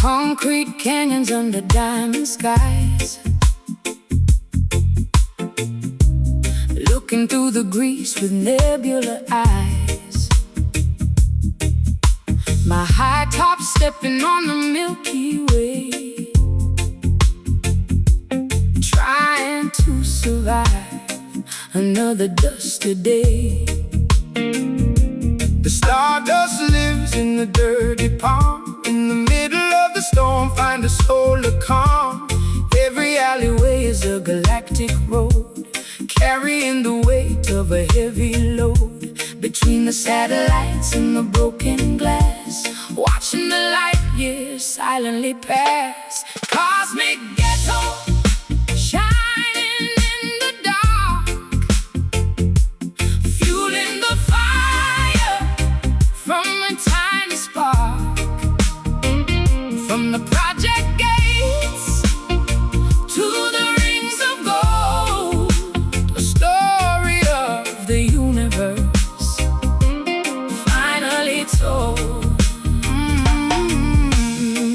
Concrete canyons under diamond skies, looking through the grease with nebular eyes. My high top stepping on the Milky Way, trying to survive another dusty day. The stardust lives in the dirty pond. In the middle of the storm, find a solar calm. Every alleyway is a galactic road, carrying the weight of a heavy load. Between the satellites and the broken glass, watching the light years silently pass. Cosmic ghetto, shining in the dark, fueling the fire from a tiny spark. From the project gates to the rings of gold, the story of the universe finally told.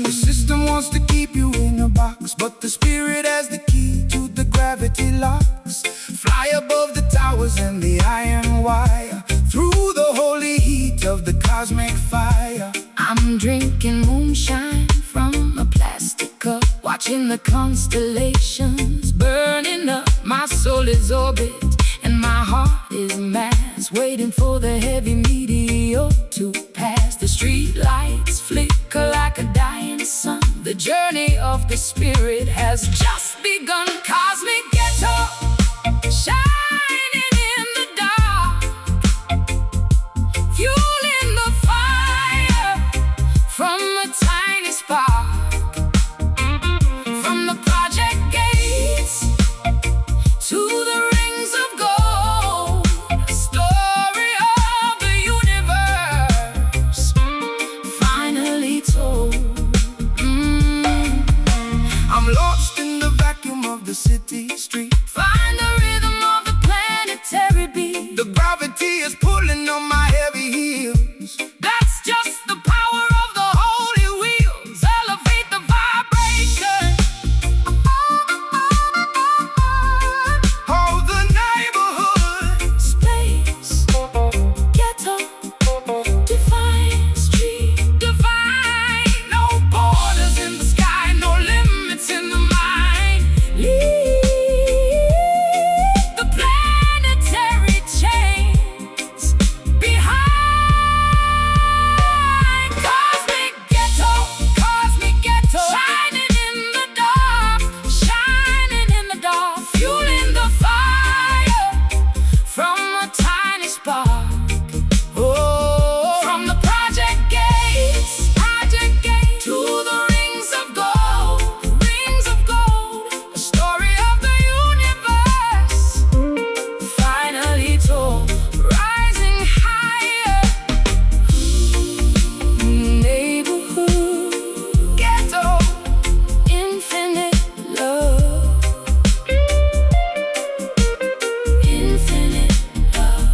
The system wants to keep you in a box, but the spirit has the key to the gravity locks. Fly above the towers and the iron wire, through the holy heat of the cosmic fire. I'm drinking moonshine from a plastic cup, watching the constellations burning up. My soul is orbit and my heart is mass, waiting for the heavy meteor to pass. The street lights flicker like a dying sun. The journey of the spirit has just begun. Cosmic ghetto, shining in the dark, fueling the fire from a tiny spark. From the project gates to the rings of gold, a story of the universe finally told. I'm lost in the vacuum of the city street. Find the rhythm of the planetary beat. The gravity is pulling on my heavy heels. That's just the power of the holy wheels. Elevate the vibration of the neighborhood. Space, ghetto, divine, street divine. No borders in the sky, no limits in the mind. Leave the planetary chains behind. Cosmic ghetto, shining in the dark, shining in the dark, fueling the fire from a tiny spark. Oh, from the project gates to the rings of gold, a story of the universe finally told. Rising higher, neighborhood, ghetto, infinite love, infinite love.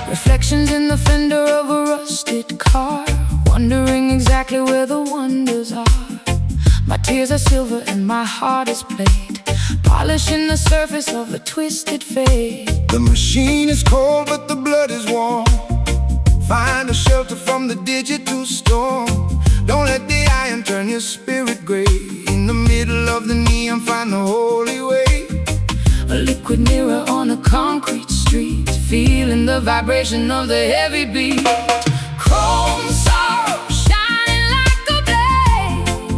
Reflections in the fender of a rusted car, wondering exactly where the wonders are. My tears are silver and my heart is plate, polishing the surface of a twisted fate. The machine is cold but the blood is warm. Find a shelter from the digital storm. Don't let the iron turn your spirit gray. In the middle of the neon, find the holy way. A liquid mirror on a concrete street, feeling the vibration of the heavy beat. Chrome sorrow shining like a blade,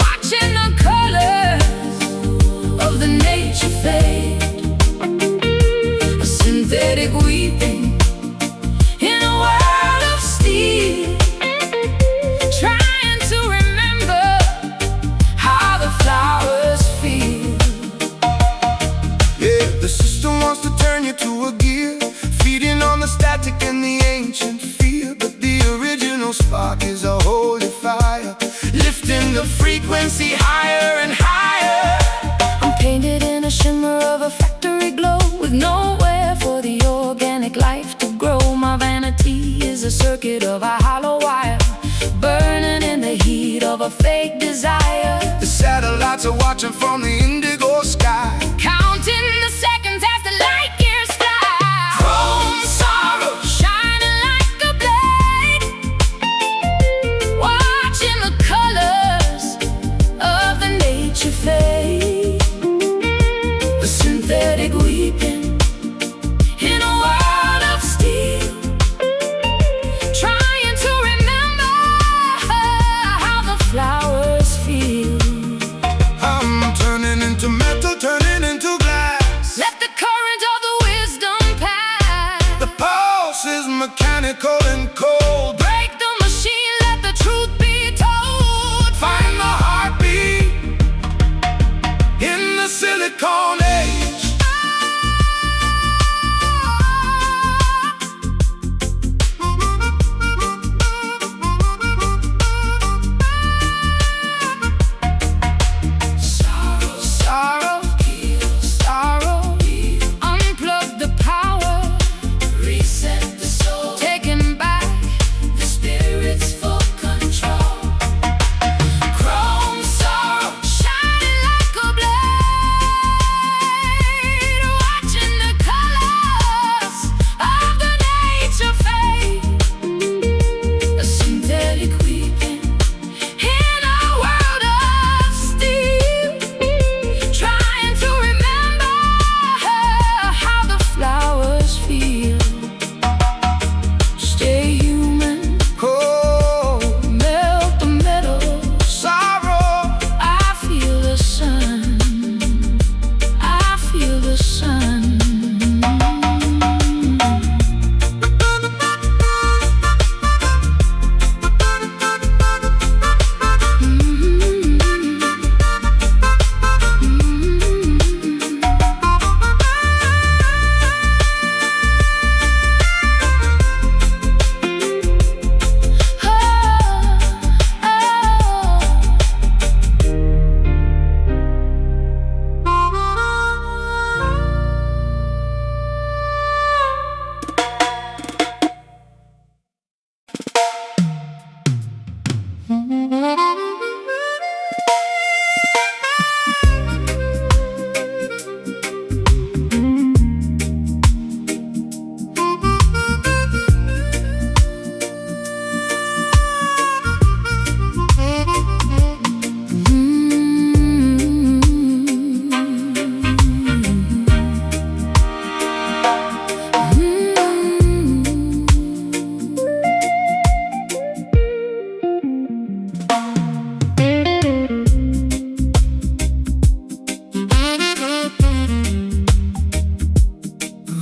watching the colors of the nature fade. A synthetic weeping in a world of steel, trying to remember how the flowers feel. Yeah, the system wants to turn you to a gear, feeding on the static and the ancient fear. But the original spark is a holy fire, lifting the frequency higher and higher. I'm painted in a shimmer of a factory glow, with nowhere for the organic life to grow. My vanity is a circuit of a hollow wire, burning in the heat of a fake desire. The satellites are watching from the indigo sky, Counting the seconds as the light years fly. Chrome sorrow shining like a blade, watching the colors of the nature fade. A synthetic weeping in a world of steel, trying to remember how the flowers feel. I'm turning into metal, turning into glass. Let the current of the wisdom pass. The pulse is mechanical and cold. Break the machine, let the truth be told. Find the heartbeat in the silicone age. Sorrow, sorrow, sorrow. Unplug the power, reset the soul, taking back the spirit's full control. Chrome sorrow shining like a blade, watching the colors of the nature fade. A synthetic weeping in a world of steel, trying to remember how the flowers feel. Stay human, Oh, melt the metal. sorrow. I feel the sun, I feel the sun.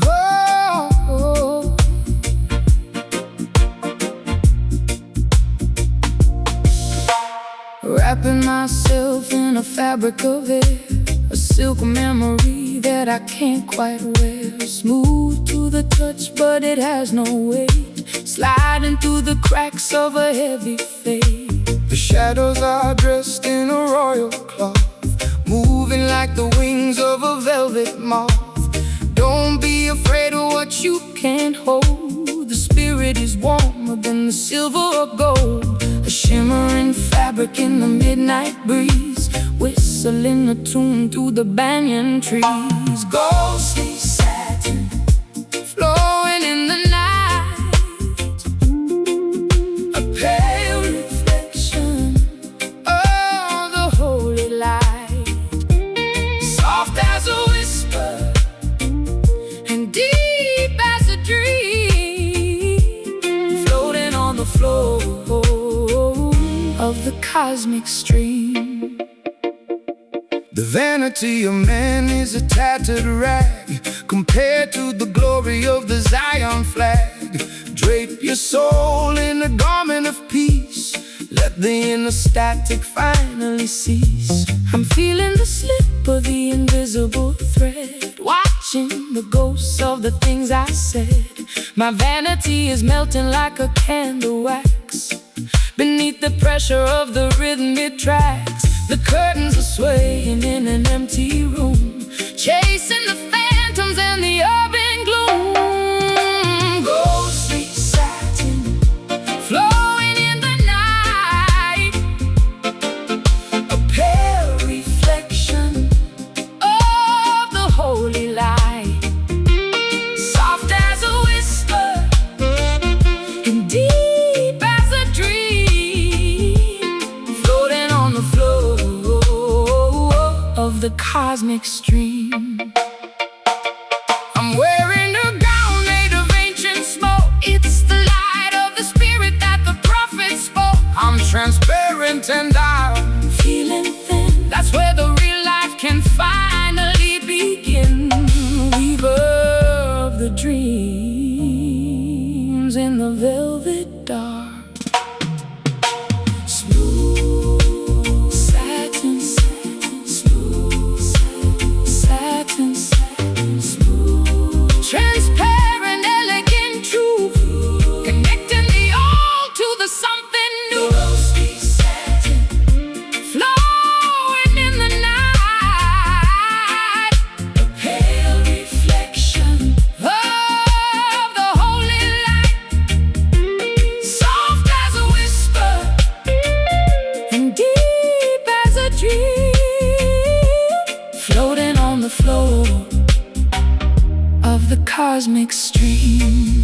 Oh, Wrapping myself in a fabric of air, a silk memory that I can't quite wear. Smooth to the touch, but it has no weight, sliding through the cracks of a heavy fade. the shadows are dressed in a royal cloth, moving like the wings of a velvet moth. Don't be afraid of what you can't hold. The spirit is warmer than the silver or gold. A shimmering fabric in the midnight breeze, whistling a tune through the banyan trees. Ghostly satin flowing in the night, a pale reflection of the cosmic stream. The vanity of man is a tattered rag compared to the glory of the Zion flag. Drape your soul in a garment of peace. Let the inner static finally cease. I'm feeling the slip of the invisible thread, watching the ghosts of the things I said. My vanity is melting like a candle wax beneath the pressure of the rhythmic tracks. The curtains are swaying in an empty room, chasing the phantoms and the urban gloom. Ghostly satin flowing in the night, a pale reflection of the holy light, soft as a whisper and deep as a dream, floating on the floor of the cosmic stream. I'm wearing a gown made of ancient smoke. It's the light of the spirit that the prophet spoke. I'm transparent and I'm feeling thin. That's where the real life can finally begin. Weaver of the dreams in the velvet dark. Smooth satin, smooth satin, smooth, transparent, elegant truth, connecting the all to the something new. Rosy satin flowing in the night, a pale reflection of the holy light, soft as a whisper and deep as a dream, floating on the floor of the cosmic stream.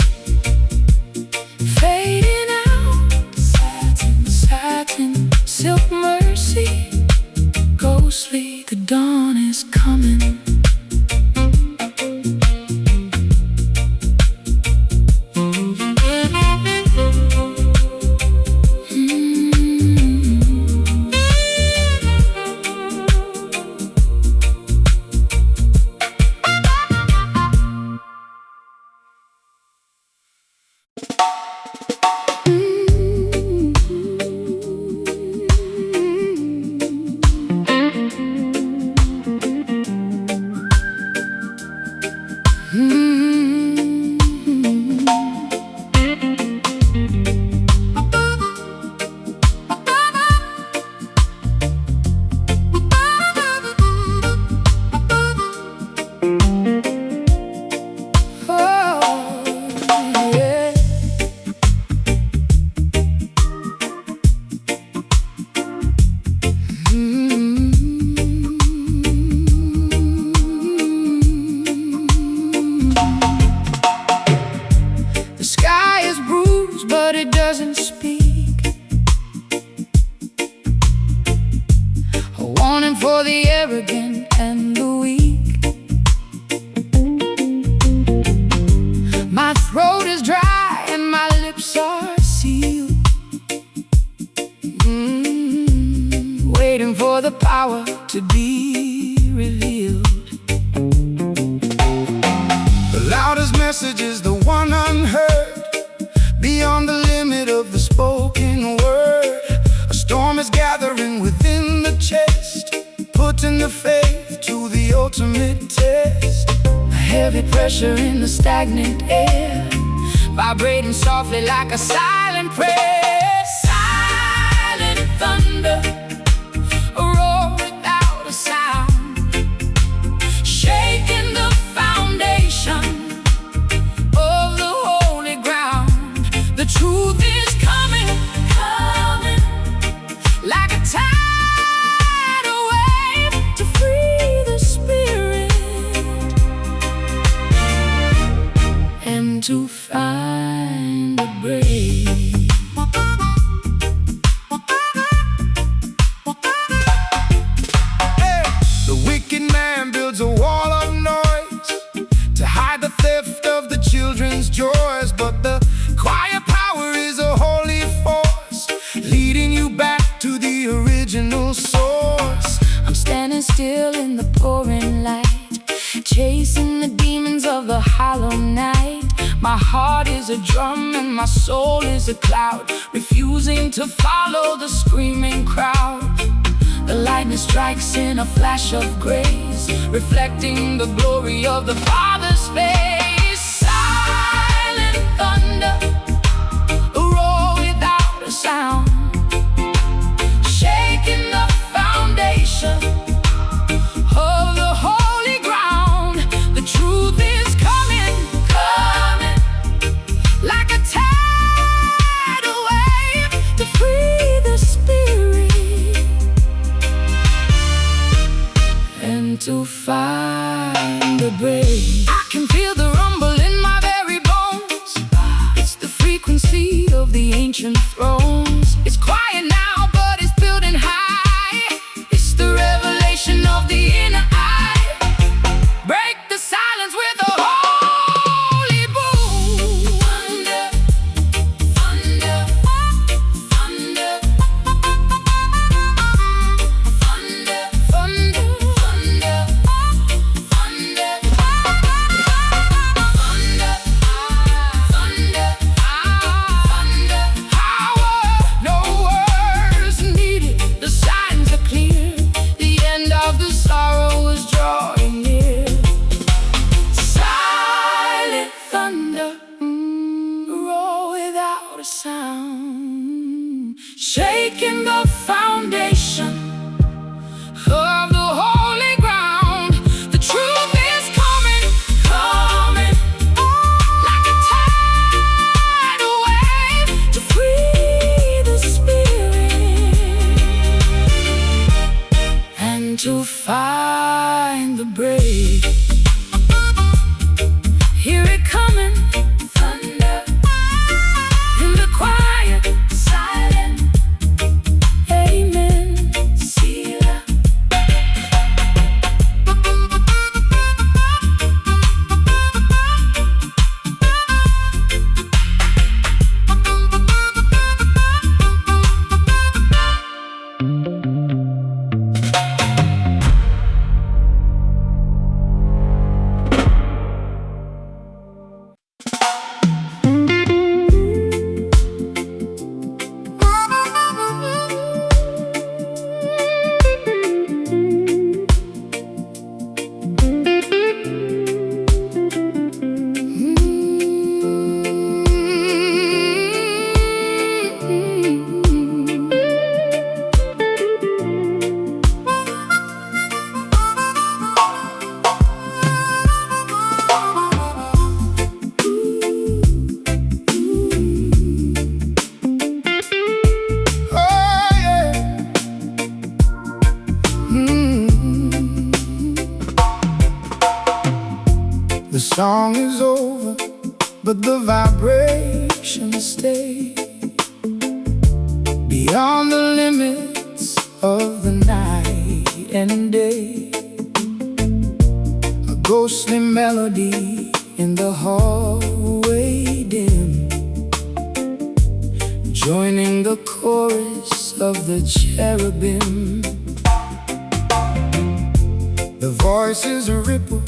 Fading out, satin, satin, silk mercy, ghostly, the dawn is coming. The sky is bruised, but it doesn't speak. A warning for the arrogant and the weak. My throat is dry and my lips are sealed, waiting for the power to be revealed. The loudest message is the one unheard, beyond the limit of the spoken word. A storm is gathering within the chest, putting the faith to the ultimate test. A heavy pressure in the stagnant air, vibrating softly like a silent prayer. Silent thunder, a roar without a sound, shaking the foundation of the holy ground. The truth is coming, coming, like a tidal wave to free the spirit and to find the brave. eternal source. I'm standing still in the pouring light, chasing the demons of the hollow night. My heart is a drum and my soul is a cloud, refusing to follow the screaming crowd. The lightning strikes in a flash of grace, reflecting the glory of the Father's face. Silent thunder, a roar without a sound, shaking the foundation of the holy ground. The truth is coming, coming, like a tidal wave to free the spirit and to find the brave. I can feel the rumble in my very bones. It's the frequency of the ancient thrones. It's quiet now, but it's building high. It's the revelation of the inner eye. Break the silence with a holy boom. Thunder, thunder, thunder, thunder, thunder, thunder, thunder, thunder, thunder, power, no words needed. The signs are clear. The end of the sorrow is drawing near. Silent thunder, roar without a sound, shaking the foundation of the holy ground. The truth is coming, coming, like a tidal wave to free the spirit and to find the brave. Hear it coming, thunder, in the quiet, silent, amen, Selah. Oh yeah. The song is over, but the vibrations stay beyond the limits of the night and day. A ghostly melody in the hallway dim, joining the chorus of the cherubim. The voices ripple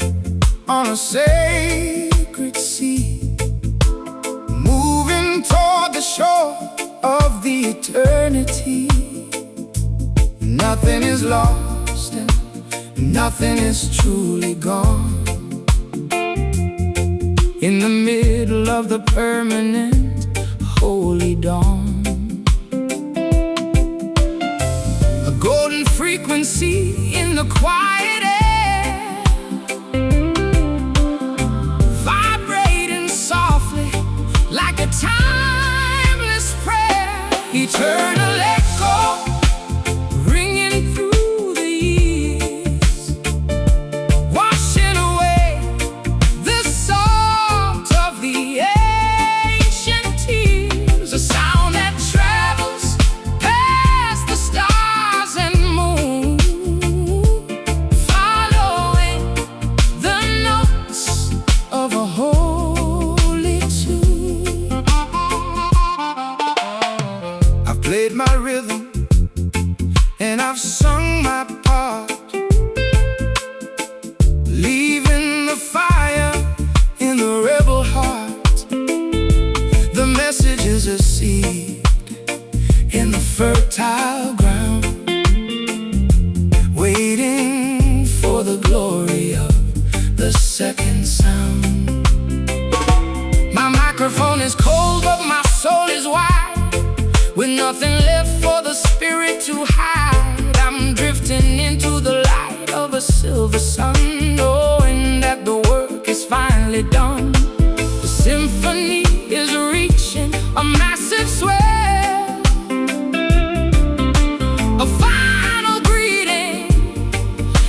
on a sacred sea, moving toward the shore of the eternity. Nothing is lost and nothing is truly gone. In the middle of the permanent holy dawn, a golden frequency in the quiet air, vibrating softly like a timeless prayer. Eternal echo ringing through the years, washing away the salt of the ancient tears. A sound that travels past the stars and moon, following the notes of a holy tune. I've played my and I've sung my part, leaving the fire in the rebel heart. The message is a seed in the fertile ground, waiting for the glory of the second sound. My microphone is cold, but my soul is wide, with nothing left for the spirit to hide. I'm drifting into the light of a silver sun, knowing that the work is finally done. The symphony is reaching a massive swell, a final greeting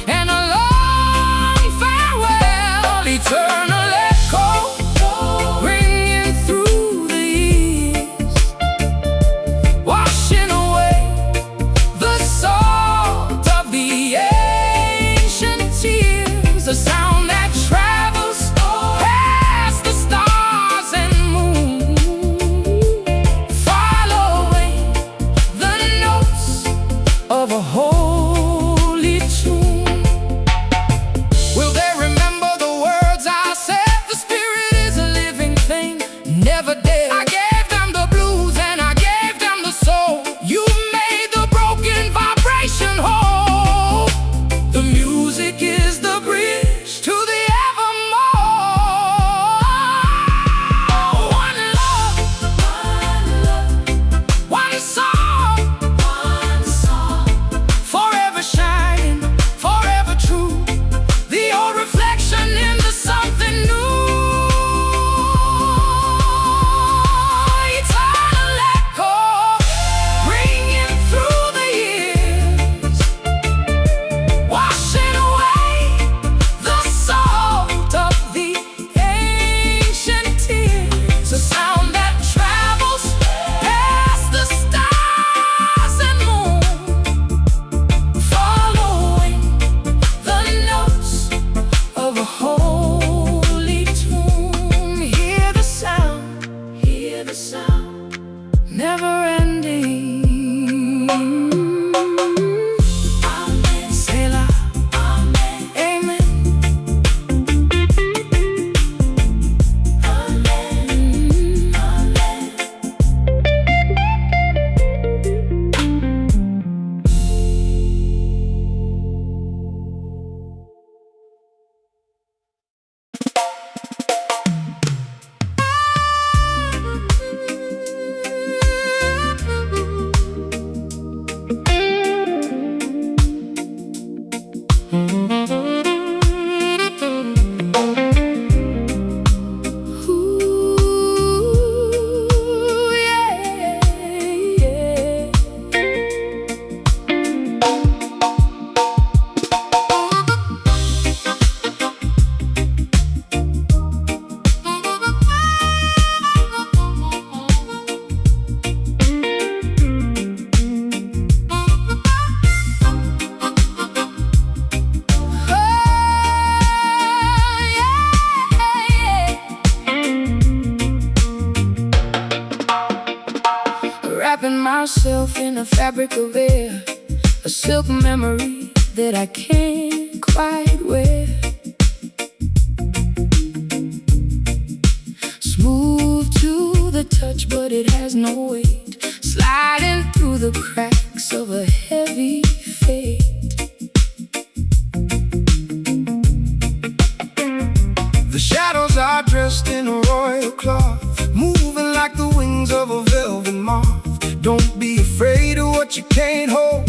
and a long farewell. Eternal echo ringing through the years, washing away the salt of the ancient tears. A sound that travels past the stars and moon, following the notes of a holy tune. Will they remember the words I said? The spirit is a living thing, never dead. I gave them the blues and I gave them the soul. You made the broken vibration whole. The music is the bridge to the evermore. One love, one song, forever shining, forever true. The old reflection into something new. Eternal echo ringing through the years, washing away the salt of the ancient tears. A sound that travels past the stars and moon, following the notes of a holy tune. Hear the sound, never ending. Amen. Selah. Amen. Amen. Ooh, yeah, yeah. Wrapping myself in a fabric of air, a silk memory that I can't quite wear. Smooth to the touch, but it has no weight, sliding through the cracks of a heavy fate. The shadows are dressed in a royal cloth, moving like the wings of a velvet moth. Don't be afraid of what you can't hold.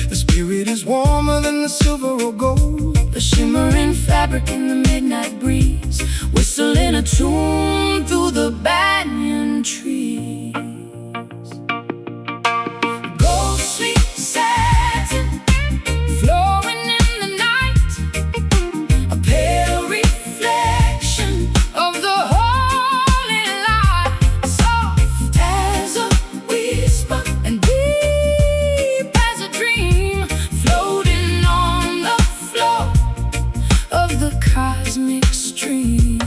The spirit is warmer than the silver or gold. The shimmering fabric in the midnight breeze, whistling a tune through the banyan trees. Gold sweet satin flowing in the night, a pale reflection of the holy light, soft as a whisper and deep as a dream, floating on the flow of the cosmic stream.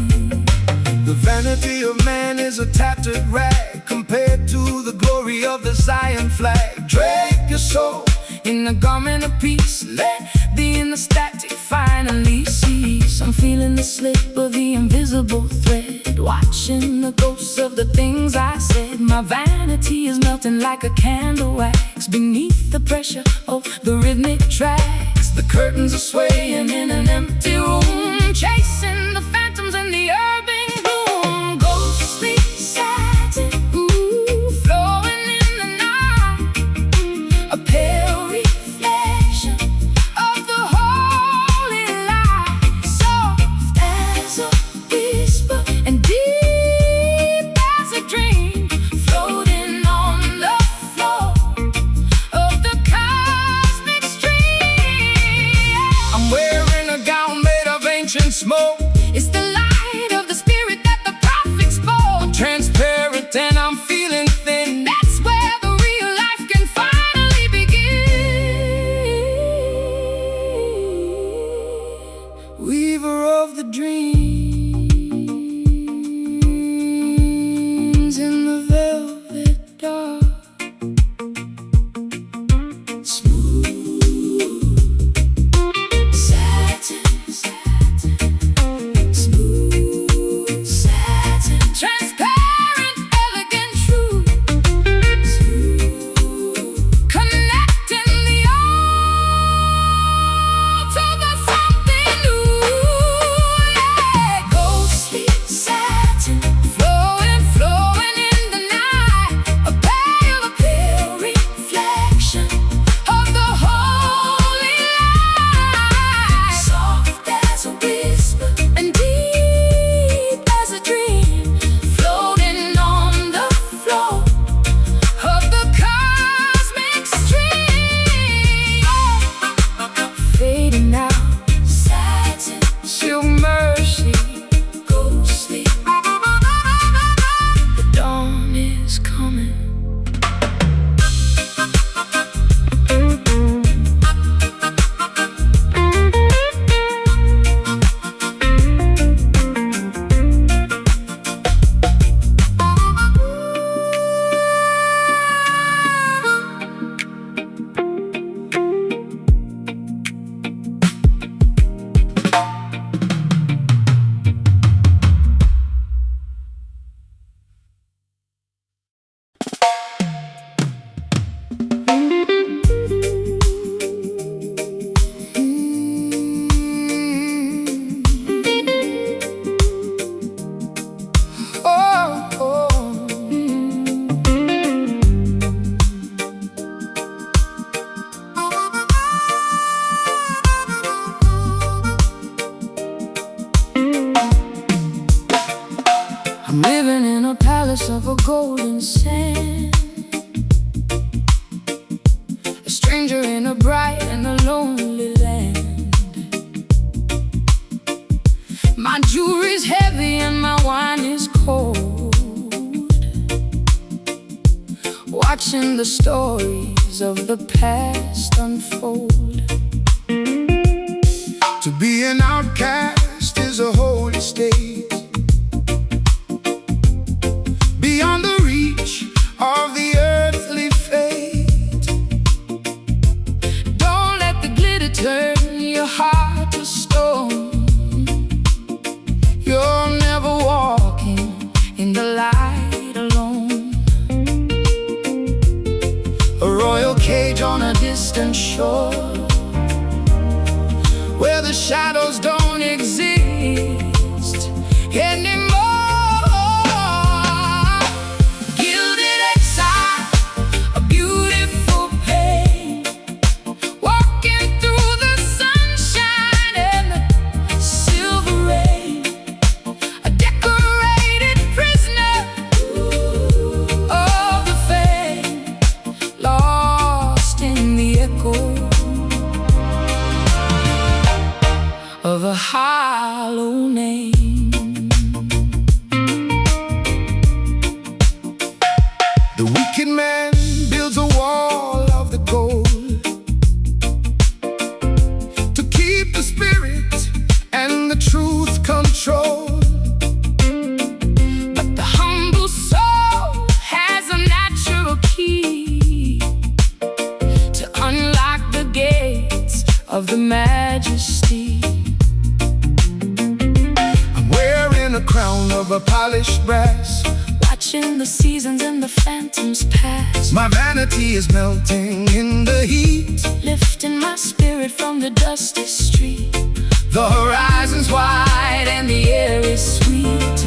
The vanity of man is a tattered rag compared to the glory of the Zion flag. Drape your soul in the garment of peace. Let the inner static finally cease. I'm feeling the slip of the invisible thread, watching the ghosts of the things I said. My vanity is melting like a candle wax beneath the pressure of the rhythmic tracks. The curtains are swaying in an empty room, chasing the phantoms in the urban gloom. Ghostly satin, flowing in the night, a pale reflection of the holy light, soft as a whisper and deep as a dream, floating on the floor of the cosmic stream. I'm wearing a gown made of ancient smoke. It's the light of the spirit that the prophet spoke. I'm transparent and I'm feeling thin. That's where the real life can finally begin. Weaver of the dreams in the velvet dark, smooth satin, transparent, elegant truth, connecting the old to the something new. Yeah, ghostly satin, flowing in the night, a pale reflection of the holy light, soft as a whisper and deep as a dream, floating on the floor of the cosmic stream. Fading out, satin, silk mercy, ghostly. The dawn is coming. I'm living in a palace of a golden sand, a stranger in a bright and a lonely land. My jewelry's heavy and my wine is cold, watching the stories of the past unfold. To be an outcast is a holy state, beyond the reach of the earthly fate. Don't let the glitter turn your heart to stone. You're never walking in the light alone. A royal cage on a distant shore, where the shadows don't exist anymore. Gilded exile, a beautiful pain, walking through the sunshine and the silver rain, a decorated prisoner of the fame, lost in the echo of the majesty. I'm wearing a crown of a polished brass, Watching the seasons and the phantoms pass. my vanity is melting in the heat, Lifting my spirit from the dusty street. the horizon's wide And the air is sweet,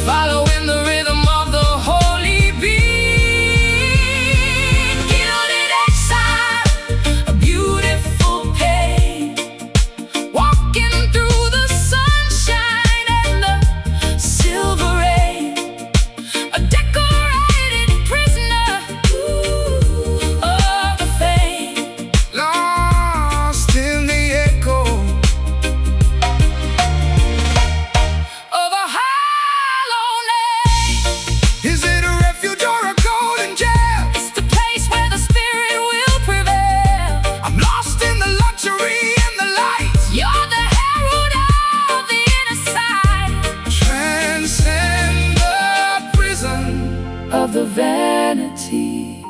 following the rhythm of the holy beat. Gilded exile, a beautiful pain, walking through the sunshine and the silver rain. A decorated prisoner of the fame. lost in the echo Of a hollow name. Is it a refuge or a golden jail? It's the place where the spirit will prevail. I'm lost in the luxury and the light. You're the herald of the inner side Transcend the prison. of the vanity.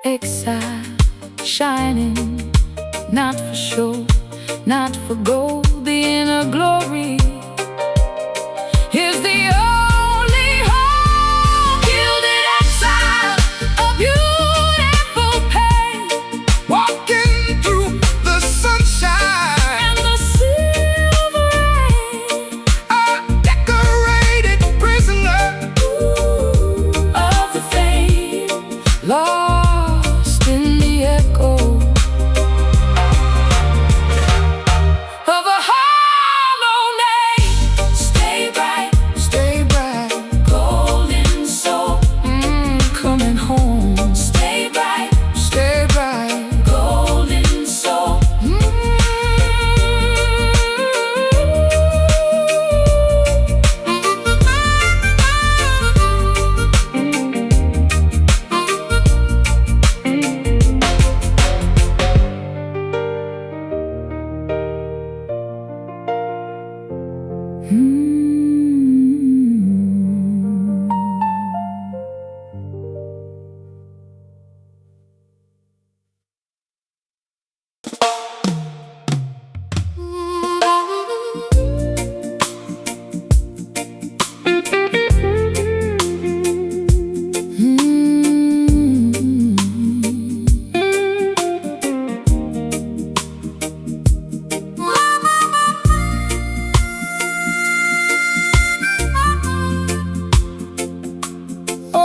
Exile, shining, not for show, not for gold. The inner glory is the only hope. Gilded exile, a beautiful pain, Walking through the sunshine, and the silver rain a decorated prisoner. of the fame. Lost in the echo of a hollow name. Stay bright, Stay bright, golden soul, coming home. Stay bright, stay bright. golden soul.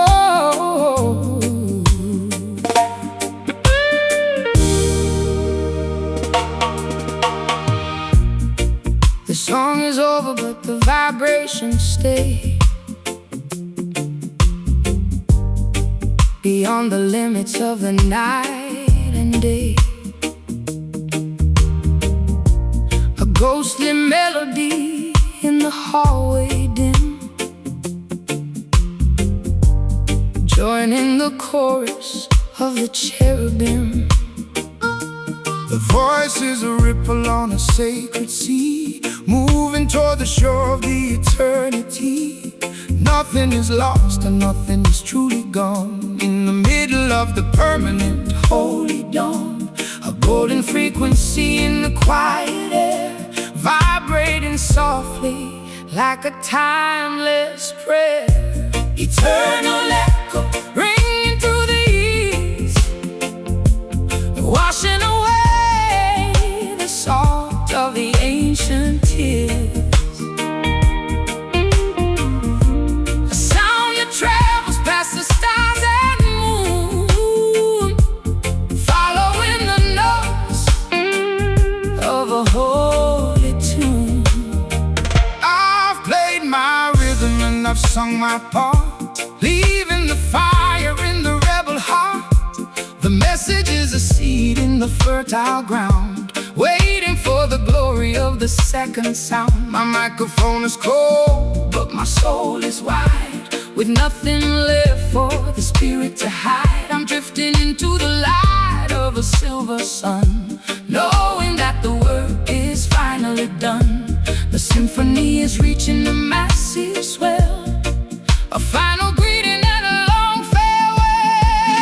Oh, the song is over, but the vibrations stay beyond the limits of the night and day. A ghostly melody in the hallway dim, joining the chorus of the cherubim. The voice is a ripple on a sacred sea, moving toward the shore of the eternity. Nothing is lost and nothing is truly gone. In the middle of the permanent holy dawn, a golden frequency in the quiet air, vibrating softly like a timeless prayer. Eternal echo ringing through the east, washing away the salt of the ancient tears. A sound that travels past the stars and moon, following the notes of a holy tune. I've played my rhythm and I've sung my part, leaving the fire in the rebel heart. The message is a seed in the fertile ground, waiting for the glory of the second sound. My microphone is cold, but my soul is wide, with nothing left for the spirit to hide. I'm drifting into the light of a silver sun, knowing that the work is finally done. The symphony is reaching the massive swell, a final greeting and a long farewell.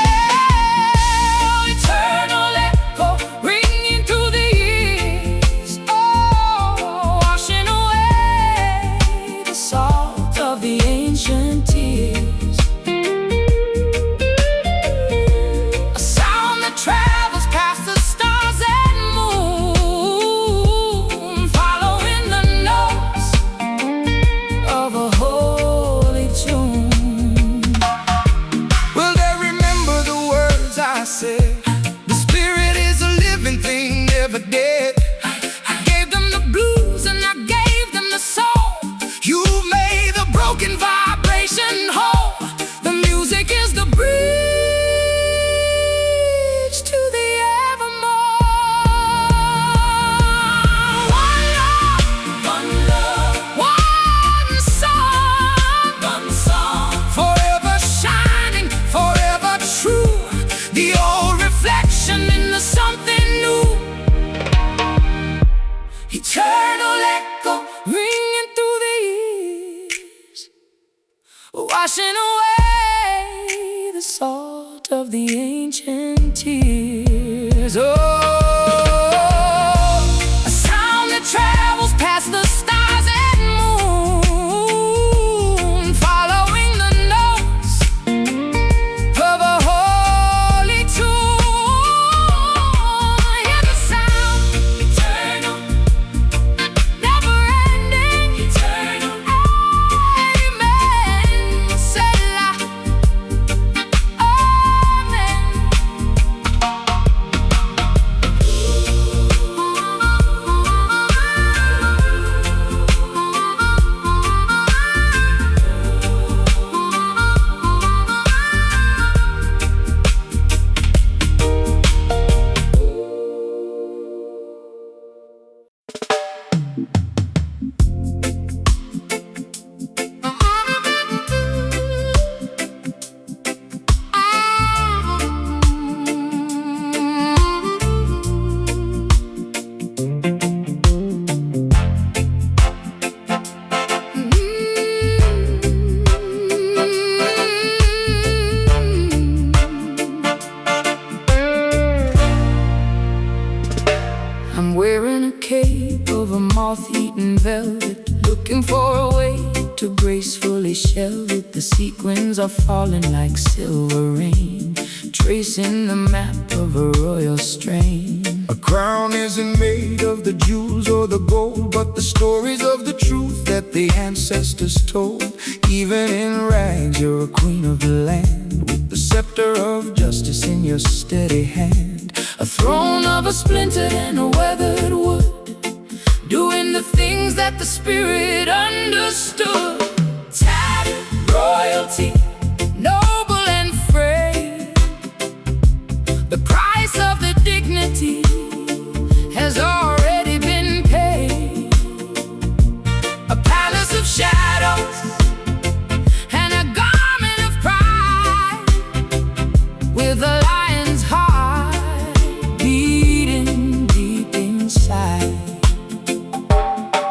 washing away the salt of the ancient tears. Oh, a sound that travels past the stars and moon, following the notes of a holy tune. Hear the sound, eternal, never-ending, eternal. Amen. Selah. Amen. I'm wearing a cape of a moth-eaten velvet, looking for a way to gracefully shelve it. The sequins are falling like silver rain, tracing the map of a royal strain. A crown isn't made of the jewels or the gold, but the stories of the truth that the ancestors told. Even in rags, you're a queen of the land, with the scepter of justice in your steady hand. A throne of a splintered and a weathered wood, doing the things that the spirit understood. Tattered royalty, noble and frail, the price of the dignity has already been paid. A palace of shadows and a garment of pride, with a lion's heart beating deep inside.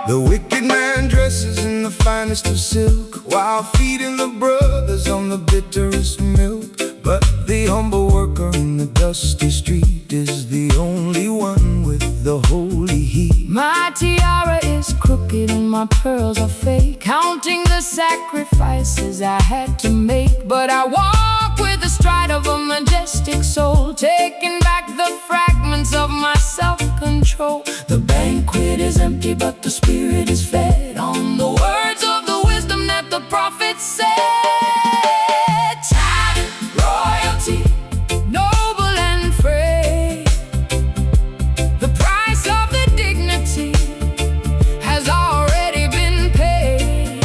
The wicked man dresses in the finest of silk, while feeding the brothers on the bitterest milk. But the humble worker in the dusty street is the only one with the holy heat. My tiara is crooked and my pearls are fake, counting the sacrifices I had to make. But I walk with the stride of a majestic soul, taking back the fragments of my self-control. The banquet is empty, but the spirit is fed on the words of the wisdom that the prophets said. Tattered royalty, noble and frail, the price of the dignity has already been paid.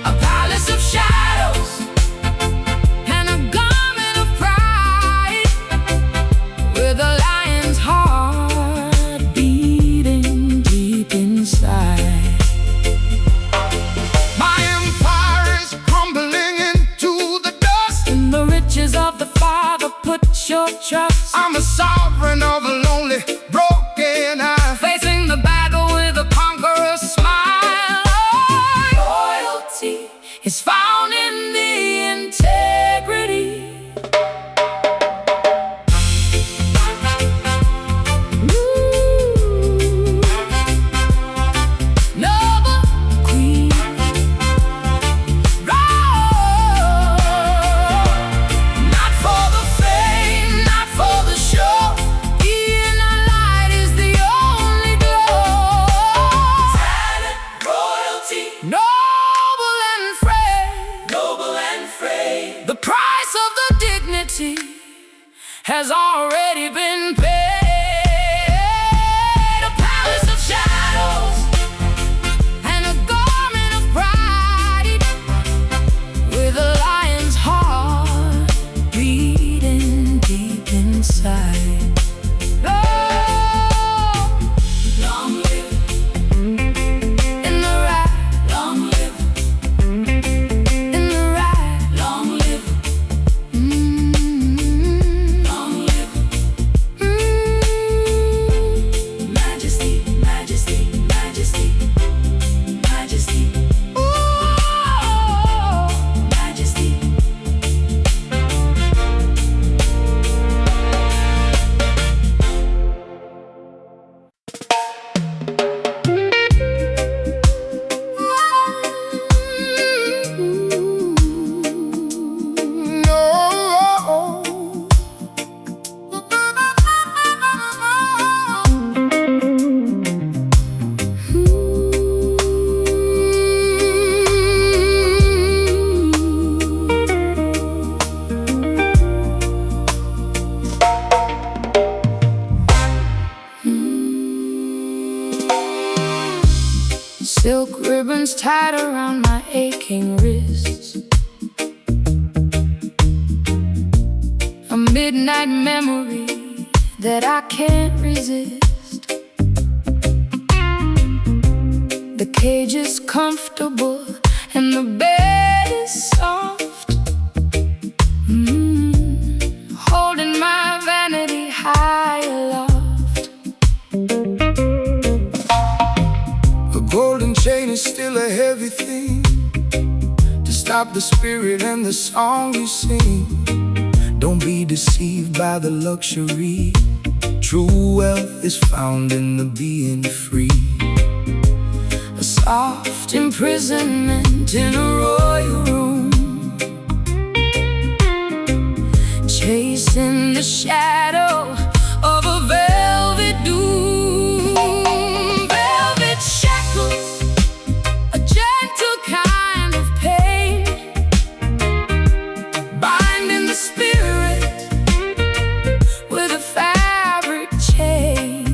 A palace of shadows and a garment of pride, with a lion's heart beating deep inside. My empire is crumbling into the dust. In the riches of the Father put your trust. I'm a sovereign of a lonely, broken eye, Facing the battle with a conqueror's smile. Loyalty is found in the integrity. Noble queen, not for the fame, not for the show. Inner light is the only glow. Tattered royalty, noble and frail, noble and frail, the price of the dignity has already been paid. A palace of shadows and a garment of pride, with a lion's heart beating deep inside. Oh, long live in the right, long live in the right, long live, long live. aching wrists. A midnight memory that I can't resist. The cage is comfortable and the bed is soft. Holding my vanity high aloft. The golden chain is still a heavy thing to stop the spirit and the song you sing. Don't be deceived by the luxury. True wealth is found in the being free. A soft imprisonment in a royal room, chasing the shadow of a velvet doom. Velvet shackles, a gentle kind of pain, binding the spirit with a fabric chain.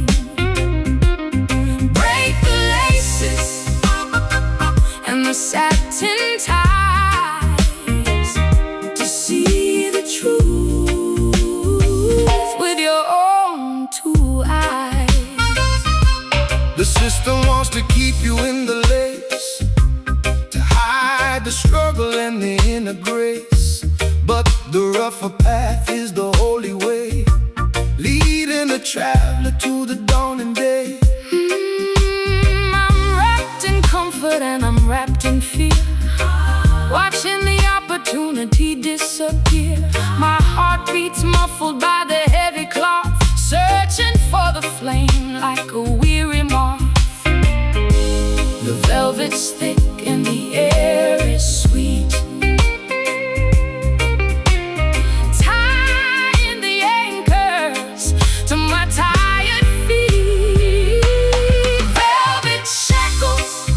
Break the laces and the satin ties to see the truth with your own two eyes. The system wants to keep you in the lace, to hide the struggle and the inner grace. But the rougher path is the holy way, leading a traveler to the dawning day. I'm wrapped in comfort and I'm wrapped in fear, watching the opportunity disappear. My heart beats muffled by the heavy cloth, searching for the flame like a weary moth. The velvet's thick and the air is sweet, tying the anchors to my tired feet. Velvet shackles,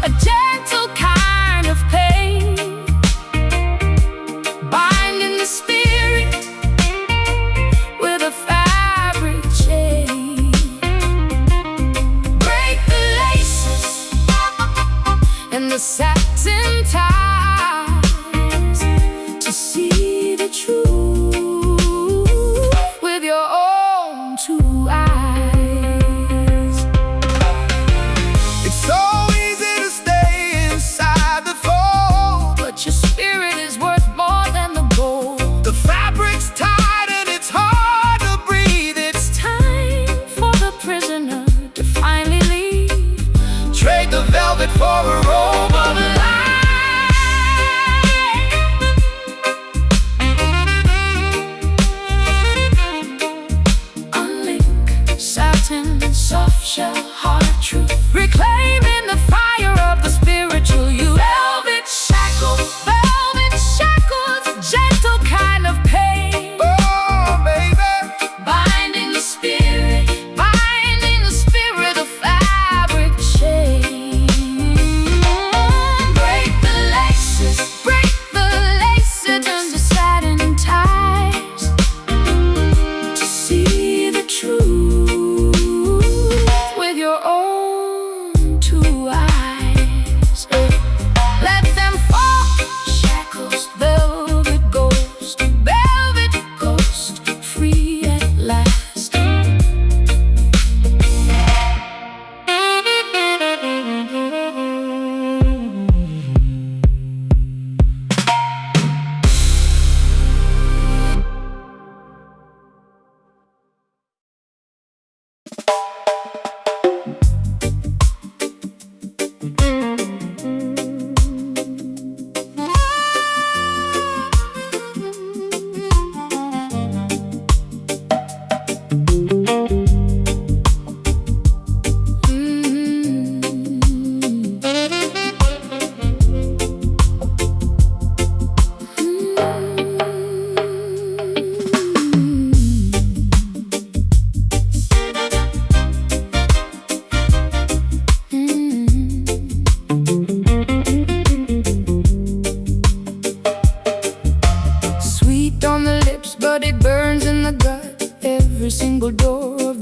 a gentle kind of pain, binding the spirit with a fabric chain. Break the laces and the satin ties to see the truth with your own two eyes. It's so easy to stay inside the fold, But your spirit is worth more than the gold. the fabric's tight and it's hard to breathe. It's Time for the prisoner to finally leave. trade the velvet for a robe of light. Unlink satin, soft shell, hard truth, reclaiming the fire of the spiritual you. Velvet shackles, gentle kind of pain, Oh, baby, binding the spirit of fabric chain. Break the laces and the satin ties to see the truth with your own two eyes. Let them fall, shackles, velvet ghost, free at last.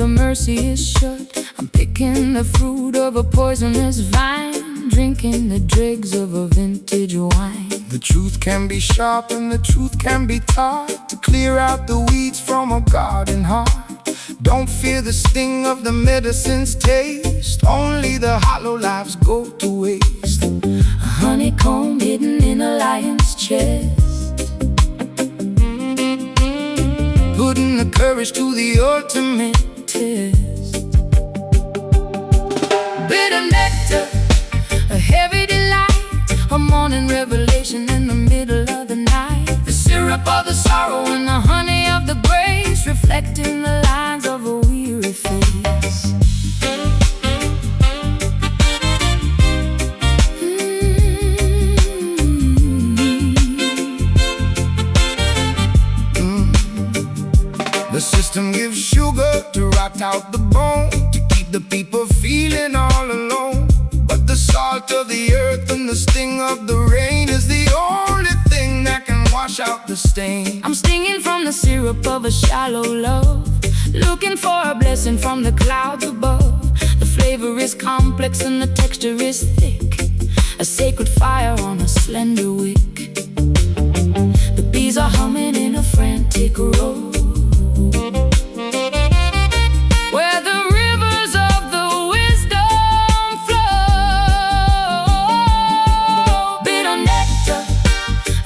mercy is shut. I'm picking the fruit of a poisonous vine, drinking the dregs of a vintage wine. The truth can be sharp and the truth can be taught to clear out the weeds from a garden heart. Don't fear the sting of the medicine's taste, only the hollow lives go to waste. A honeycomb hidden in a lion's chest, putting the courage to the ultimate test. Bitter nectar, a heavy delight, a morning revelation in the middle of the night. The syrup of the sorrow and the honey of the grace, reflecting the lines of a weary face. The system gives sugar to rot out the bone, to keep the people feeling all alone. But the salt of the earth and the sting of the rain is the only thing that can wash out the stain. I'm stinging from the syrup of a shallow love, looking for a blessing from the clouds above. The flavor is complex and the texture is thick, a sacred fire on a slender wick. The bees are humming in a frantic row, where the rivers of the wisdom flow. Bitter nectar,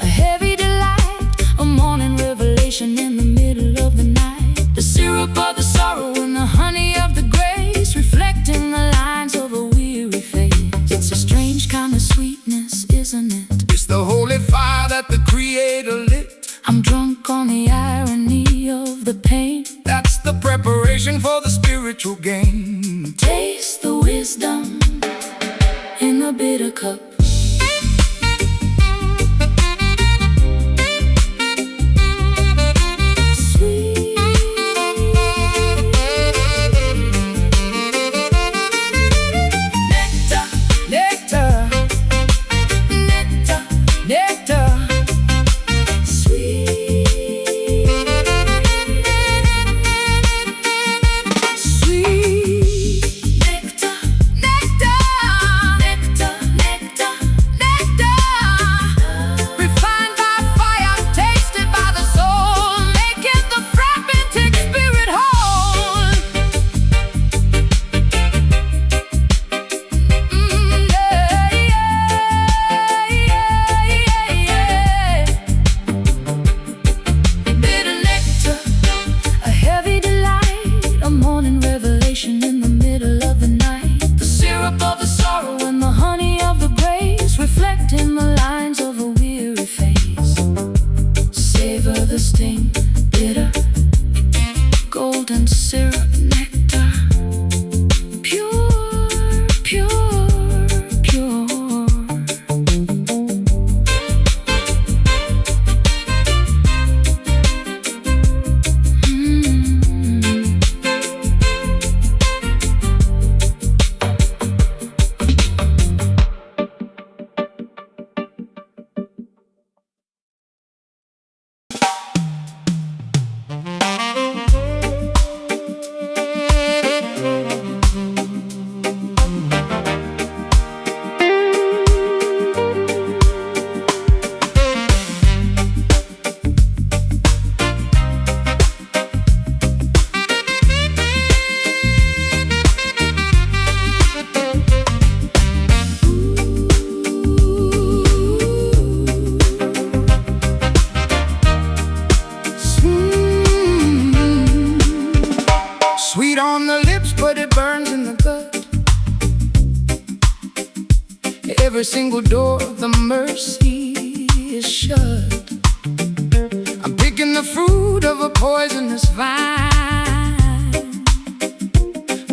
a heavy delight, a morning revelation in the middle of the night. The syrup of the sorrow and the honey of the grace, reflecting the lines of a weary face. It's a strange kind of sweetness, isn't it? It's the holy fire that the Creator lit. I'm drunk on the irony of the pain. That's the preparation for the spiritual gain. Taste the wisdom in the bitter cup. Sweet nectar, Nectar, nectar, nectar. In the middle of the night, the syrup of the sorrow and the honey of the grace, reflecting the lines of a weary face. Savor the sting, bitter, golden syrup nectar, pure, pure, pure. Sweet on the lips, but it burns in the gut. Every single door of the mercy is shut. I'm picking the fruit of a poisonous vine,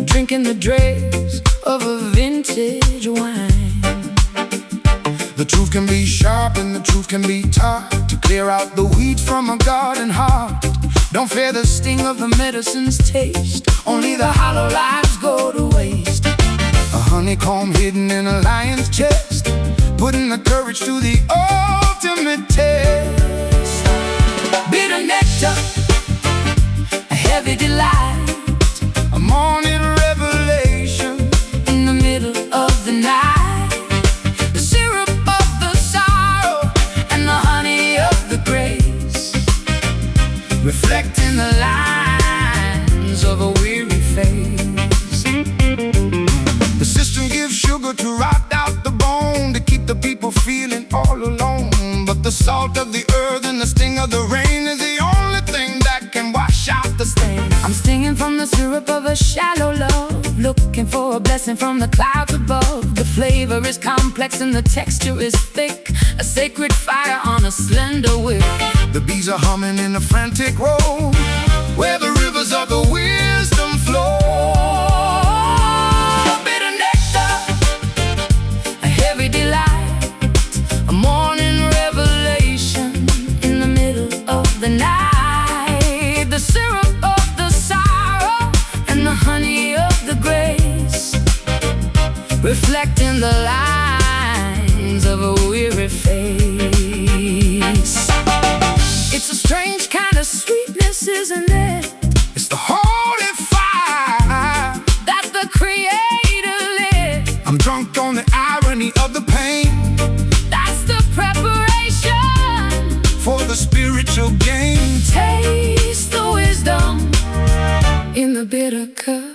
drinking the dregs of a vintage wine. The truth can be sharp and the truth can be taught to clear out the weeds from a garden heart. Don't fear the sting of the medicine's taste, only the hollow lives go to waste. A honeycomb hidden in a lion's chest, putting the courage to the ultimate test. Bitter nectar, a heavy delight, a morning revelation in the middle of the night. salt of the earth and the sting of the rain is the only thing that can wash out the stain. I'm stinging from the syrup of a shallow love, looking for a blessing from the clouds above. The flavor is complex and the texture is thick, a sacred fire on a slender wick. The bees are humming in a frantic row, where the rivers of the wisdom flow. Bitter nectar, a heavy delight, a morning revelation in the middle of the night. The syrup of the sorrow and the honey of the grace, reflecting the lines of a weary face. It's a strange kind of sweetness, isn't it? It's the holy fire That the Creator lit. I'm drunk on the irony of the pain, That's the preparation for the spiritual gain. Taste the wisdom in the bitter cup.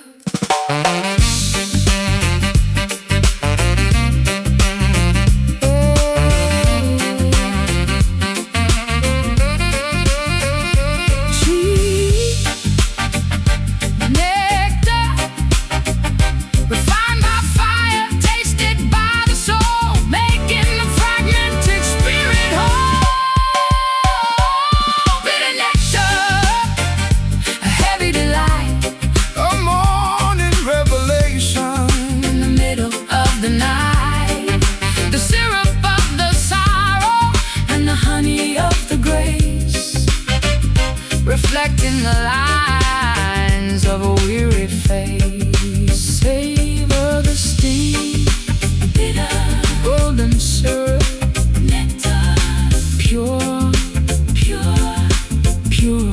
Reflecting the lines of a weary face. Savor the sting, bitter, golden syrup, nectar, pure, pure, pure.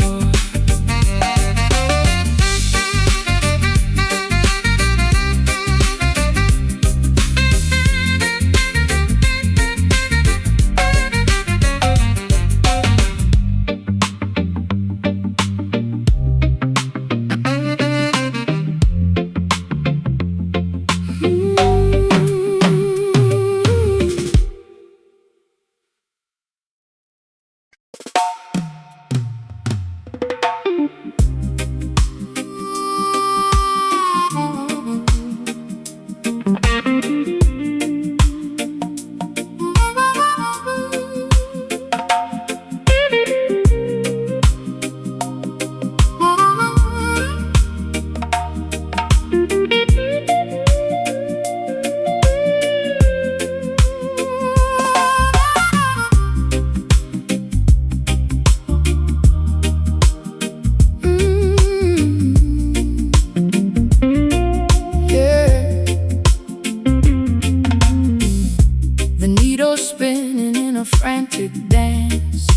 Spinning in a frantic dance,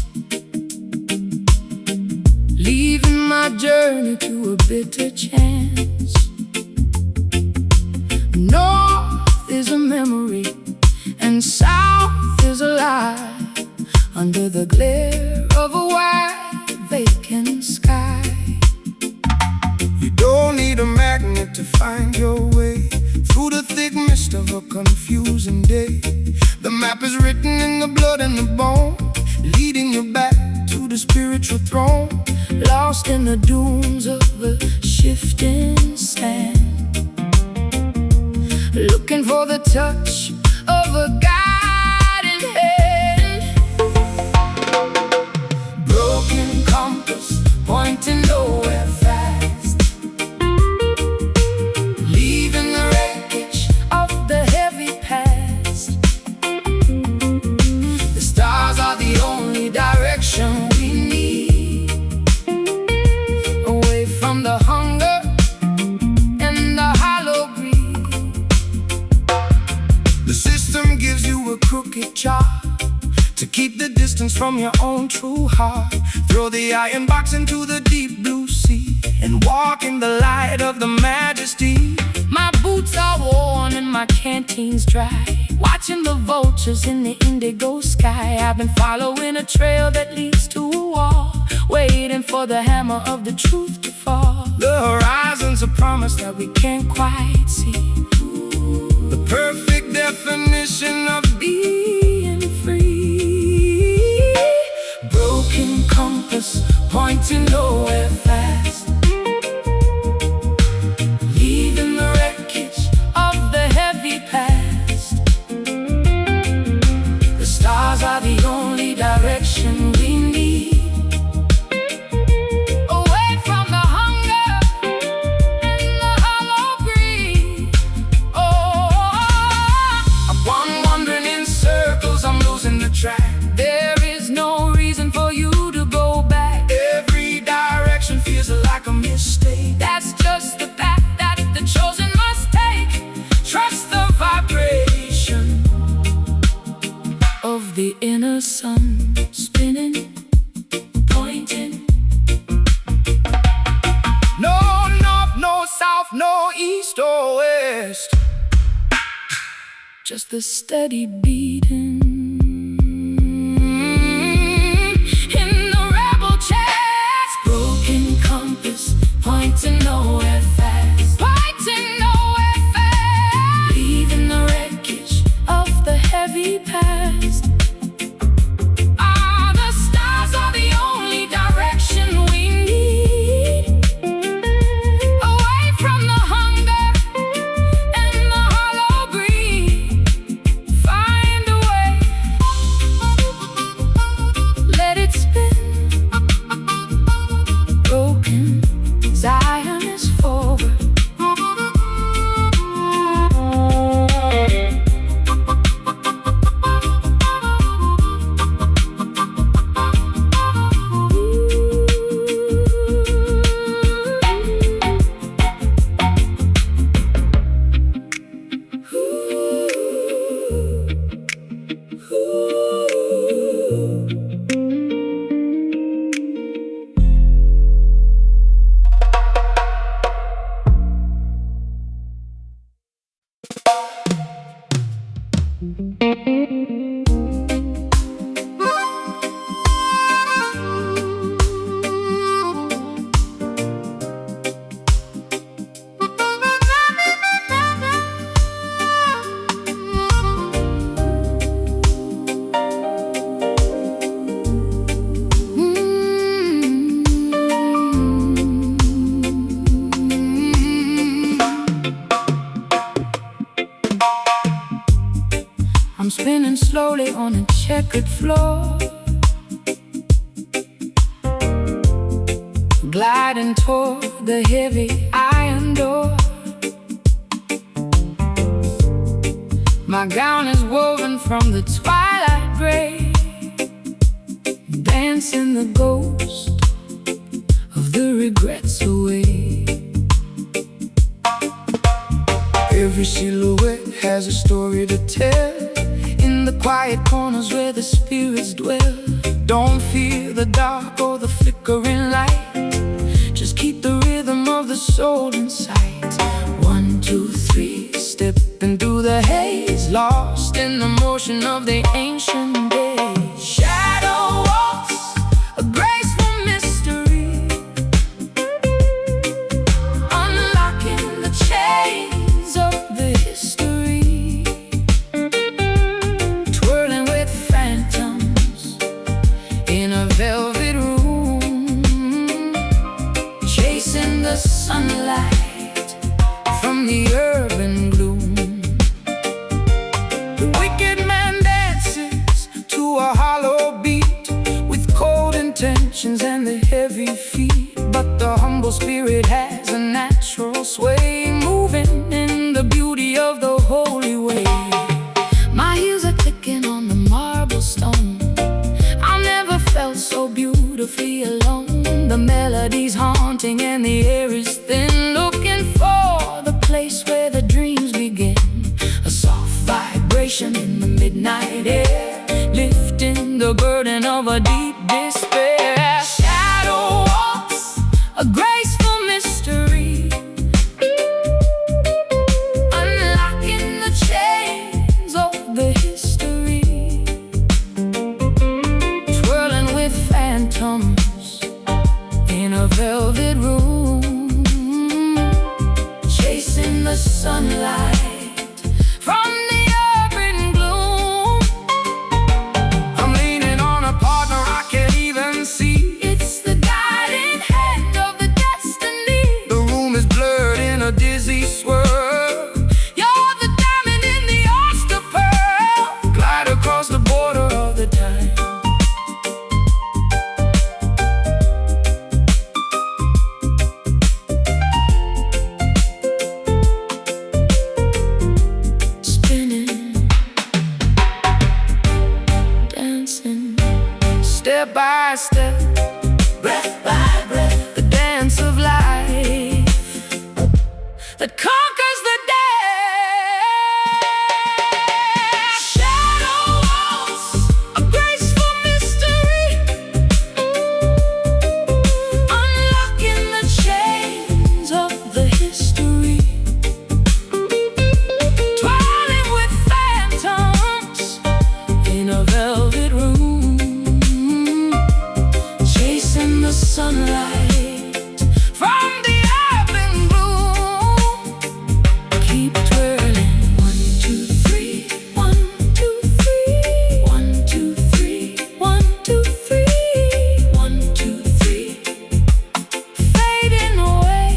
leaving my journey to a bitter chance. North is a memory and south is a lie, under the glare of a wide vacant sky. You don't need a magnet to find your way through the thick mist of a confusing day. The map is written in the blood and the bone, leading you back to the spiritual throne. Lost in the dunes of the shifting sand, looking for the touch of a guiding hand. Broken compass pointing nowhere fast, leaving the wreckage of the heavy past. The stars are the only direction we need, away from the hunger and the hollow greed. The system gives you a crooked job to keep the distance from your own true heart. Throw the iron box into the deep blue sea and walk in the light of the majesty. My boots are worn and my canteen's dry, watching the vultures in the indigo sky. I've been following a trail that leads to a wall, waiting for the hammer of the truth to fall. The horizon's a promise that we Can't quite see the perfect definition of being free. compass, pointing nowhere fast, leaving the wreckage of the heavy past. The stars are the only direction we need, away from the hunger and the hollow greed. Oh, I'm wandering in circles, I'm losing the track. There is no reason for you to go back. Every direction feels like a mistake. That's just the path that the chosen must take. Trust the vibration of the inner sun, spinning, pointing. No north, no south, no east or west, just the steady beating in the rebel chest. Broken compass, pointing nowhere fast, pointing nowhere fast, leaving the wreckage of the heavy past. Ah, the stars are the only direction we need, away from the hunger and the hollow greed. Find a way, let it spin. Broken Zion is forward. I'm spinning slowly on a checkered floor, gliding toward the heavy iron door. My gown is woven from the twilight gray, dancing the ghost of the regrets away. Every silhouette has a story to tell, in the quiet corners where the spirits dwell. Don't fear the dark or the flickering light, just keep the rhythm of the soul in sight. 1, 2, 3, step into the haze, lost in the motion of the ancient days. Shadow walks, a graceful mystery, unlocking the chains of the history, twirling with phantoms in a velvet room, chasing the sunlight from the urban gloom. The wicked man dances to a hollow beat, with cold intentions and the heavy feet. But the humble spirit has a natural sway, moving in the beauty of the holy way. My heels are clicking on the marble stone, I never felt so beautifully alone. The melody's haunting and the air is thin, looking for the place where the dreams begin. A soft vibration in the midnight air, lifting the burden of a deep despair. Shadow walks, a graceful mystery, unlocking the chains of the history, twirling with phantoms in a velvet room, chasing the sunlight from the urban gloom. I'm leaning on a partner I can't even see. It's by step, breath by breath, the dance of life that conquers the day. Shadow walls, a graceful mystery, unlocking the chains of the history, dwelling with phantoms in a velvet room, chasing the sunlight from the urban bloom. Keep twirling. 1, 2, 3, 1, 2, 3, 1, 2, 3, 1, 2, 3, 1, 2, 3, fading away.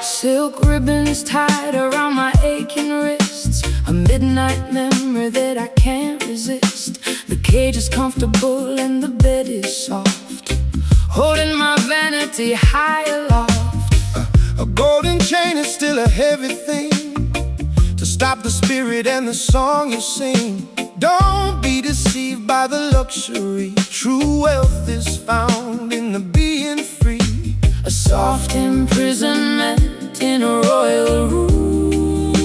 Silk ribbons tied around my aching wrists, a midnight memory that I can't resist. The cage is comfortable and the bed is soft, holding my vanity high aloft. A golden chain is still a heavy thing to stop the spirit and the song you sing. Don't be deceived by the luxury. True wealth is found in the being free. A soft imprisonment in a royal room,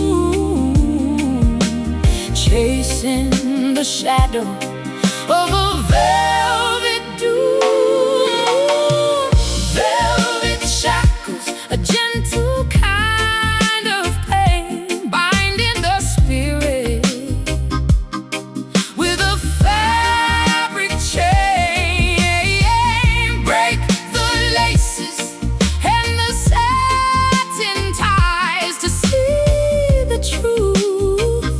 chasing the shadow of a velvet doom. Velvet shackles, a gentle kind of pain, binding the spirit with a fabric chain. Break the laces and the satin ties to see the truth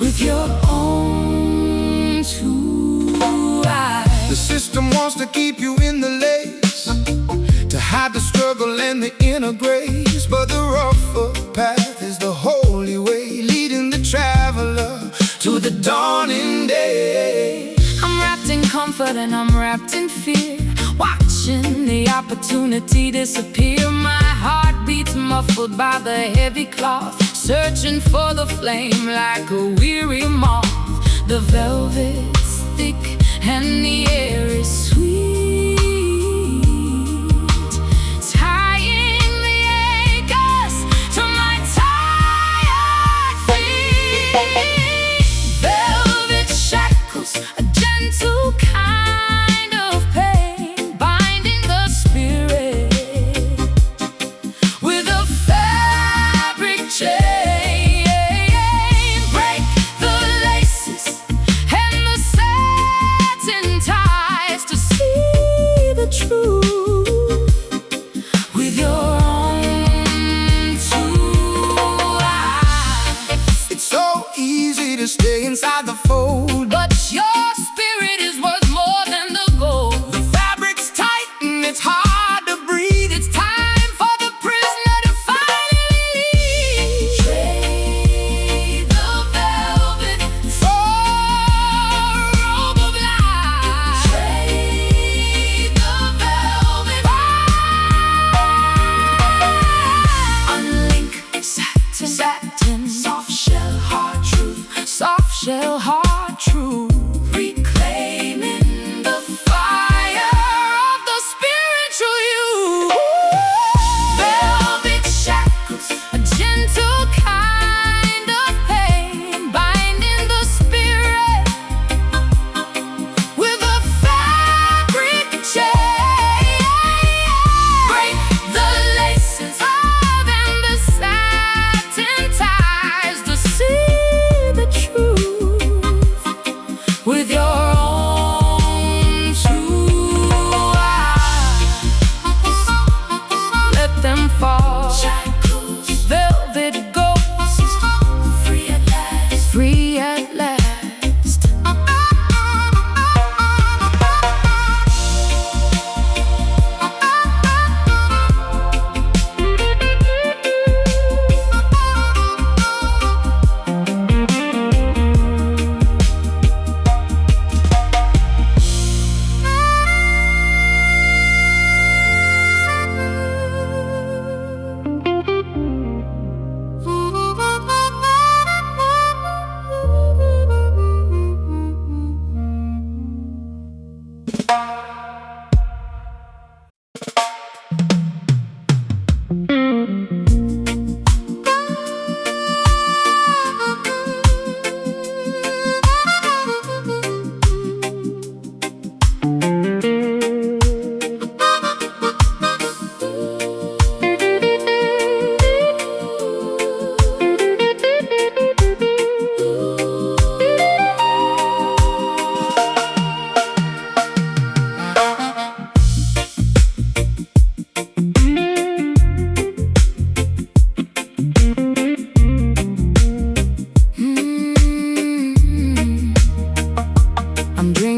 with your own two eyes. The system wants to keep you in the lace, to hide the struggle and the inner grace. But the rougher path is the holy way, leading the traveler to the dawning day. I'm wrapped in comfort and I'm wrapped in fear, watching the opportunity disappear. My heart beats muffled by the heavy cloth, searching for the flame like a weary moth. The velvet's thick and the air is sweet, tying the anchors to my tired feet. Velvet shackles, a gentle kind of pain, binding the spirit with a fabric chain. Break the laces and the satin ties to see the truth with your own two eyes. It's so easy to stay inside the fold, But your spirit is worth more than the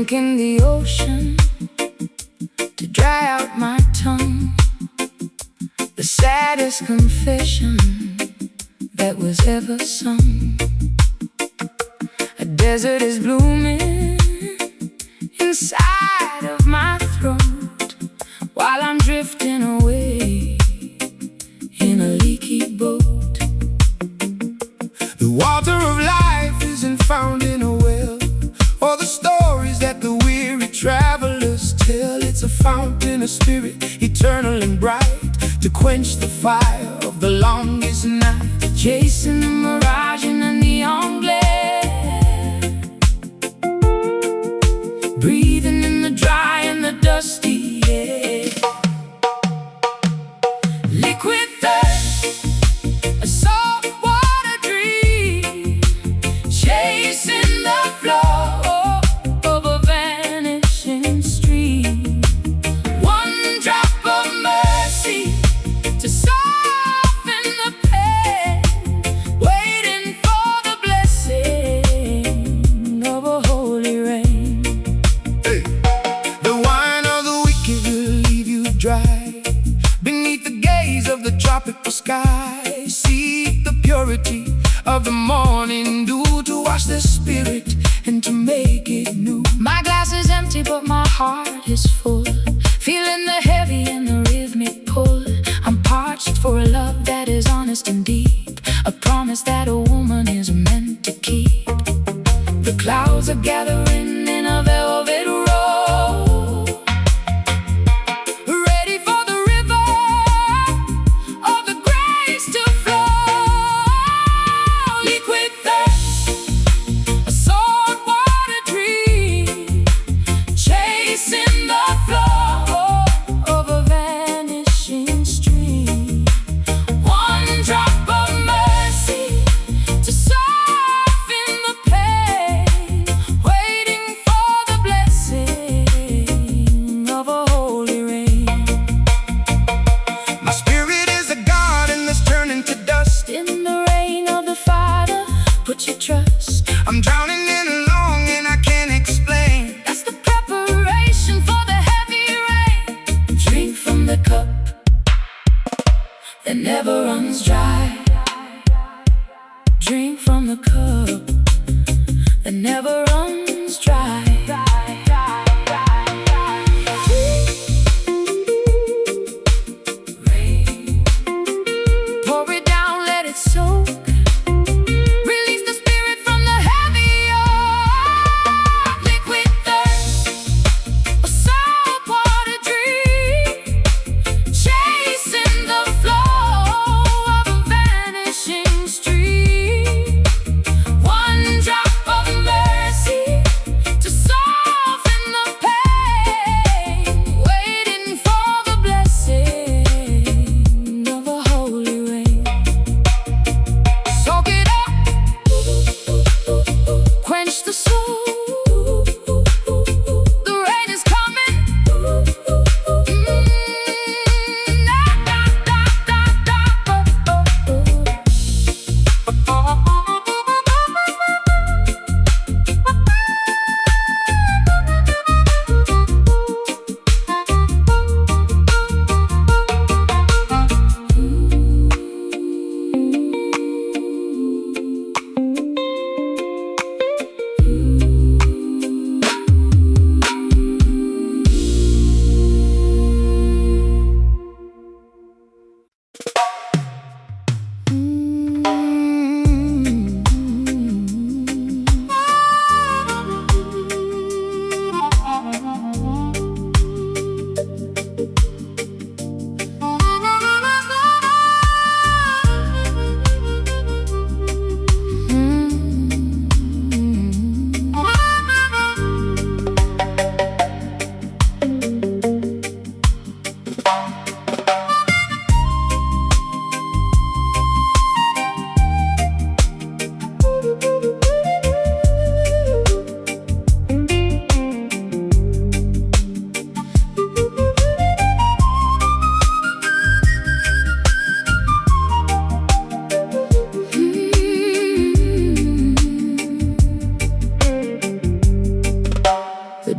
drink in the ocean to dry out my tongue. The saddest confession that was ever sung. A desert is blooming inside of my throat while I'm drifting away in a leaky boat. The water of life isn't found in a well, or the stories that the weary travelers tell. It's a fountain of spirit, eternal and bright, to quench the fire of the longest night. Chasing the mirage in the neon glare, breathing in the dry and the dusty air. Liquid thirst, a saltwater dream, chasing the flow of a vanishing stream. One drop of mercy to soften the pain, waiting for the blessing of a holy rain. Hey. The wine of the wicked will leave you dry beneath the gaze of the tropical sky. Seek the purity of the morning dew to wash the spirit and to make it new. My glass is empty but my heart is full, feeling the heavy and the rhythmic pull. I'm parched for a love that is honest and deep, a promise that a woman is meant to keep. The clouds are gathering in a velvet row, ready for the river of the grace to flow. Liquid thirst, a saltwater dream, chasing the flow of a vanishing stream. One drop of mercy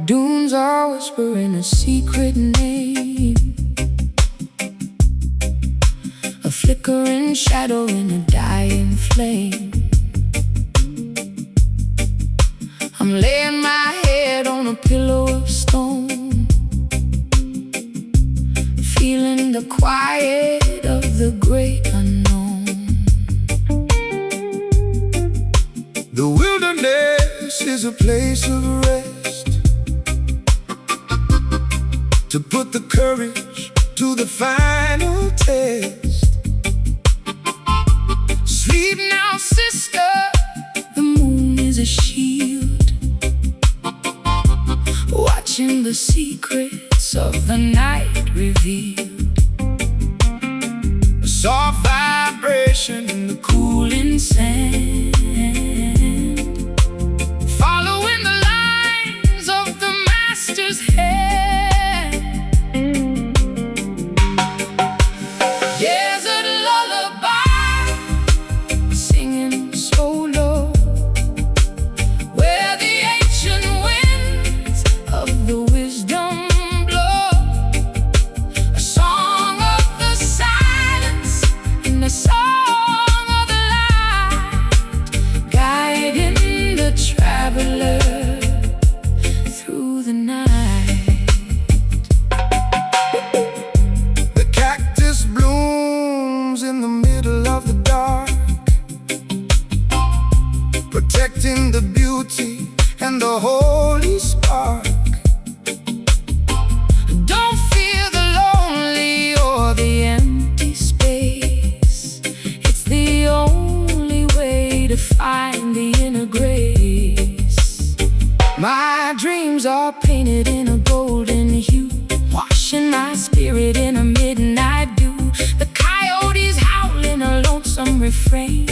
dunes are whispering a secret name, a flickering shadow in a dying flame. I'm laying my head on a pillow of stone, feeling the quiet of the great unknown. The wilderness is a place of rest, to put the courage to the final test. Sleep now, sister, the moon is a shield, watching the secrets of the night revealed. A soft vibration in the Cooling sand, following the lines of the master's hand. Desert lullaby, singing so low, where the ancient winds of the wisdom blow. A song of the silence in the song of the light, guiding the traveler through the night. The cactus blooms in the middle of the dark, protecting the beauty and the holy spark. Don't fear the lonely or the empty space, it's the only way to find the inner grace. My dreams are painted in a golden hue, washing my spirit in a midnight dew. The coyotes howl in a lonesome refrain,